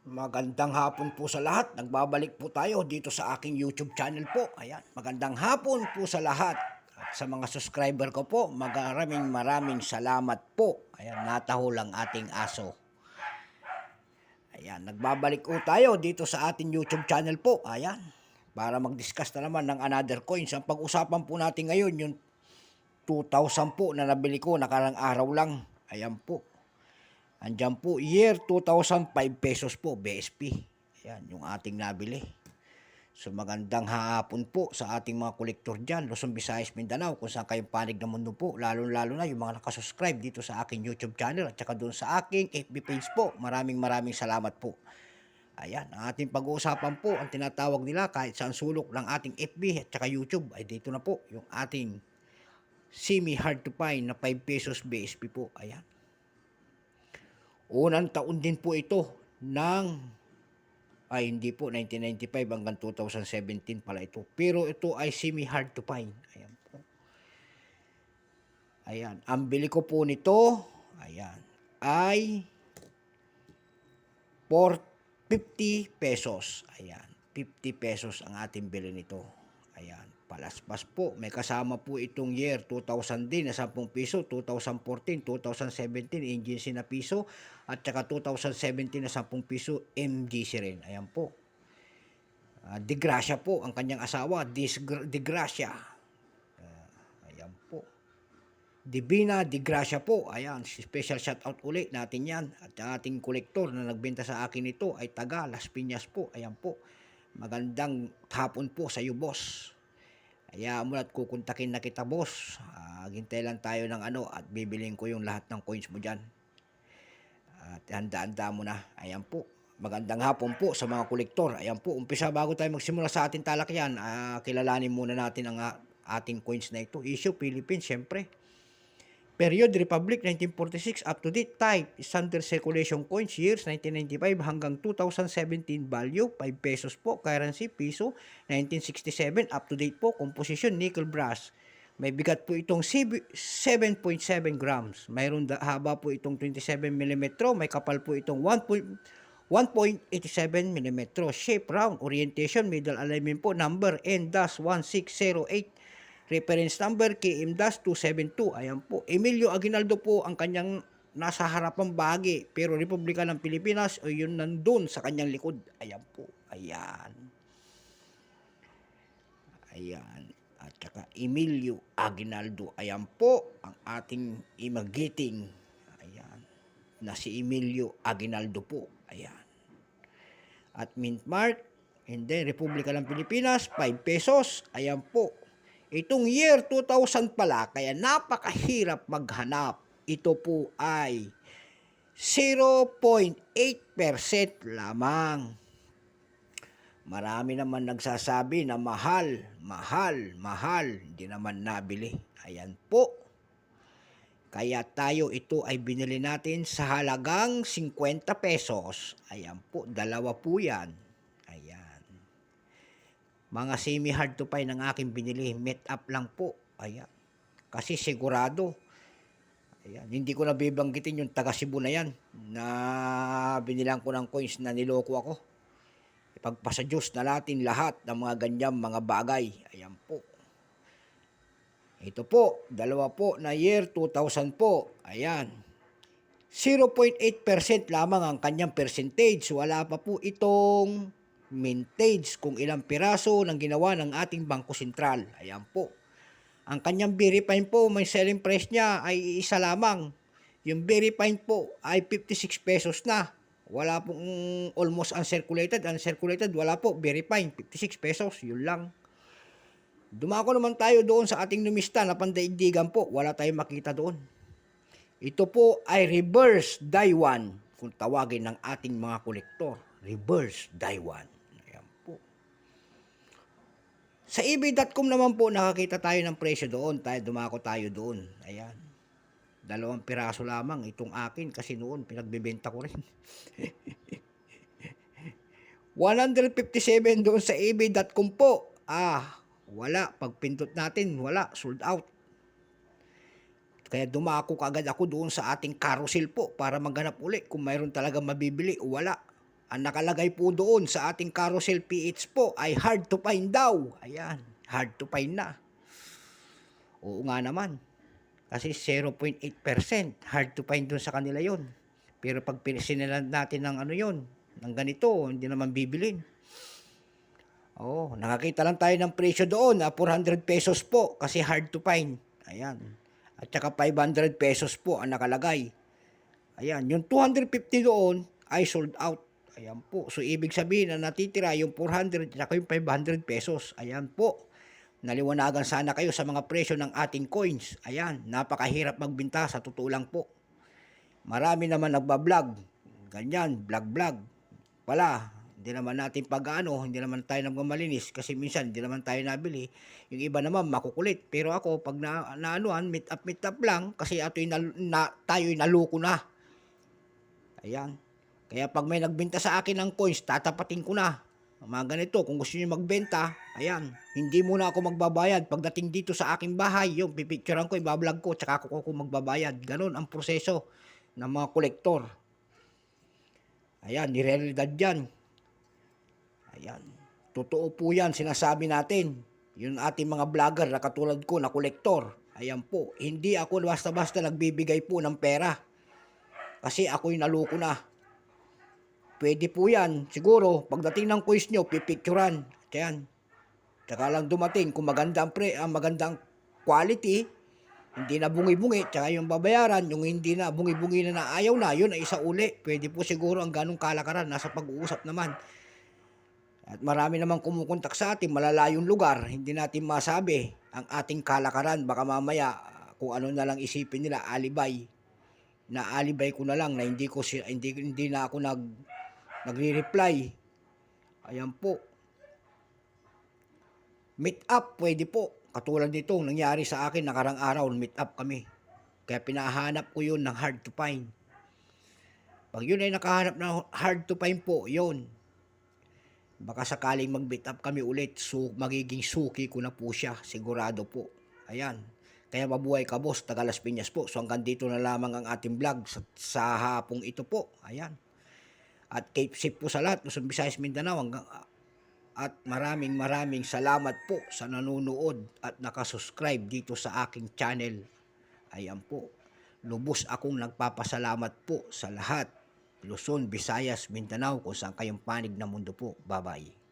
Magandang hapon po sa lahat. Nagbabalik po tayo dito sa aking YouTube channel po. Ayan, magandang hapon po sa lahat. At sa mga subscriber ko po, maraming salamat po. Ayan, nataho lang ating aso. Ayan, nagbabalik po tayo dito sa ating YouTube channel po. Ayan, para mag-discuss na naman ng another coins. Ang pag-usapan po natin ngayon, yung 2,000 po na nabili ko nakarang araw lang. Ayan po. Andyan po, year 2005 pesos po, BSP. Ayan, yung ating nabili. So magandang hapon po sa ating mga kolektor dyan, Luzon, Visayas, Mindanao, kung saan kayong panig ng mundo po. Lalo na yung mga nakasubscribe dito sa aking YouTube channel at saka doon sa aking FB page po. Maraming salamat po. Ayan, ang ating pag-uusapan po, ang tinatawag nila kahit saan sulok ng ating FB at saka YouTube, ay dito na po yung ating semi hard to find na 5 pesos BSP po. Ayan. Unang taon din po ito hindi po, 1995 hanggang 2017 pala ito. Pero ito ay semi hard to find. Ayan po. Ayan, ang bili ko po nito, ayan, ay 50 pesos. Ayan, 50 pesos ang ating bili nito. Ayan, palaspas po. May kasama po itong year 2000 din na 10 piso, 2014, 2017 NGC na piso, at saka 2017 na 10 piso MGC rin. Ayan po. Di Gracia po ang kanyang asawa, Di Gracia. Ayan po. Divina Di Gracia po. Ayan, special shoutout ulit natin yan. At ating kolektor na nagbenta sa akin ito ay taga Las Piñas po. Ayan po. Magandang hapon po sa iyo, boss. Hayaan mo at kukontakin na kita, boss. Hintay lang tayo ng at bibiliin ko yung lahat ng coins mo dyan. At handa-handa mo na. Ayan po. Magandang hapon po sa mga kolektor. Ayan po, umpisa bago tayo magsimula sa ating talakyan, kilalanin muna natin ang ating coins na ito. Issue, Philippines, syempre. Period, Republic, 1946, up to date. Type, standard circulation coins, years, 1995 hanggang 2017. Value, 5 pesos po. Currency, piso, 1967, up to date po. Composition, nickel brass. May bigat po itong 7.7 grams. Mayroon haba po itong 27 mm. May kapal po itong 1.87 mm. Shape, round. Orientation, middle alignment po. Number, N-1608. Reference number KM-272. Ayan po. Emilio Aguinaldo po ang kanyang nasa harapang bahagi. Pero Republika ng Pilipinas o yun nandun sa kanyang likod. Ayan po. Ayan. Ayan. At saka Emilio Aguinaldo. Ayan po ang ating imagiting. Ayan. Na si Emilio Aguinaldo po. Ayan. At mint mark. And then Republika ng Pilipinas. 5 pesos. Ayan po. Itong year 2000 pala, kaya napakahirap maghanap. Ito po ay 0.8% lamang. Marami naman nagsasabi na mahal. Hindi naman nabili. Ayan po. Kaya ito ay binili natin sa halagang 50 pesos. Ayan po, dalawa po yan. Mga semi-hard to find ng aking binili. Met up lang po. Ayan. Kasi sigurado. Ayan. Hindi ko na bibanggitin yung taga Cebu na yan. Na binilang ko ng coins na niloko ako. Ipagpasa Diyos na natin lahat ng mga ganyang mga bagay. Ayan po. Ito po. Dalawa po na year 2000 po. Ayan. 0.8% lamang ang kanyang percentage. Wala pa po itong mintage kung ilang piraso ng ginawa ng ating Bangko Sentral. Ayan po. Ang kanyang Verifine po, may selling price niya ay isa lamang. Yung Verifine po ay 56 pesos na. Wala pong almost uncirculated. Uncirculated, wala po. Verifine, 56 pesos. Yun lang. Dumako naman tayo doon sa ating numista na pandaigdigan po. Wala tayong makita doon. Ito po ay reverse die one kung tawagin ng ating mga kolektor. Reverse die one. Sa ebay.com naman po, nakakita tayo ng presyo doon. Dumako tayo doon. Ayan. 2 piraso lamang itong akin kasi noon pinagbebenta ko rin. 157 doon sa ebay.com po. Wala. Pagpindot natin, wala. Sold out. Kaya dumako kagad ako doon sa ating carousel po para maghanap uli kung mayroon talaga mabibili o wala. Ang nakalagay po doon sa ating Carousel PH po ay hard to find daw. Ayan, hard to find na. Oo nga naman. Kasi 0.8% hard to find doon sa kanila yon. Pero pag sinilad natin ng ano yon, ng ganito, hindi naman bibilin. Oo, nakakita lang tayo ng presyo doon na 400 pesos po kasi hard to find. Ayan. At saka 500 pesos po ang nakalagay. Ayan, yung 250 doon ay sold out. Ayan po. So, ibig sabihin na natitira yung 400 at yung 500 pesos. Ayan po. Naliwanagan sana kayo sa mga presyo ng ating coins. Ayan, napakahirap magbenta sa totoo lang po. Marami naman nagbablog. Ganyan, vlog-vlog. Pala, hindi naman natin hindi naman tayo nagmamalinis kasi minsan hindi naman tayo nabili. Yung iba naman makukulit. Pero ako, pag naanuhan, meet up lang kasi tayo'y naluko na. Ayan. Kaya pag may nagbenta sa akin ng coins, tatapatin ko na. Mga ganito, kung gusto niyo magbenta, ayan, hindi muna ako magbabayad. Pagdating dito sa aking bahay, yung pipicturean ko, ibablog ko, tsaka ako magbabayad. Ganon ang proseso ng mga kolektor. Ayan, nirealidad yan. Ayan, totoo po yan, sinasabi natin. Yung ating mga vlogger na katulad ko na kolektor. Ayan po, hindi ako basta-basta nagbibigay po ng pera. Kasi ako'y naluko na. Pwede po yan. Siguro, pagdating ng quiz nyo, pipicturan. Ayan. Tsaka lang dumating, kung maganda ang magandang quality, hindi na bungi-bungi, tsaka yung babayaran, yung hindi na bungi-bungi na ayaw na, yun ay isa uli. Pwede po siguro ang ganong kalakaran, nasa pag-uusap naman. At marami namang kumukontak sa atin, malalayong lugar, hindi natin masabi ang ating kalakaran. Baka mamaya, kung ano na lang isipin nila, alibay. Na-alibay ko na lang na hindi na ako nagre-reply. Ayan po. Meet up, pwede po. Katulad nito, nangyari sa akin nakarang araw, meet up kami. Kaya pinahanap ko yun ng hard to find. Pag yun ay nakahanap ng hard to find po, yun. Baka sakaling mag-meet up kami ulit, so magiging suki ko na po siya, sigurado po. Ayan. Kaya mabuhay ka boss, taga Las Piñas po. So hanggang dito na lamang ang ating vlog sa hapong ito po. Ayan. At keep safe po sa lahat, Luzon, Visayas, Mindanao. At maraming salamat po sa nanonood at nakasubscribe dito sa aking channel. Ayan po. Lubos akong nagpapasalamat po sa lahat. Luzon, Visayas, Mindanao, kung saan kayong panig ng mundo po. Bye-bye.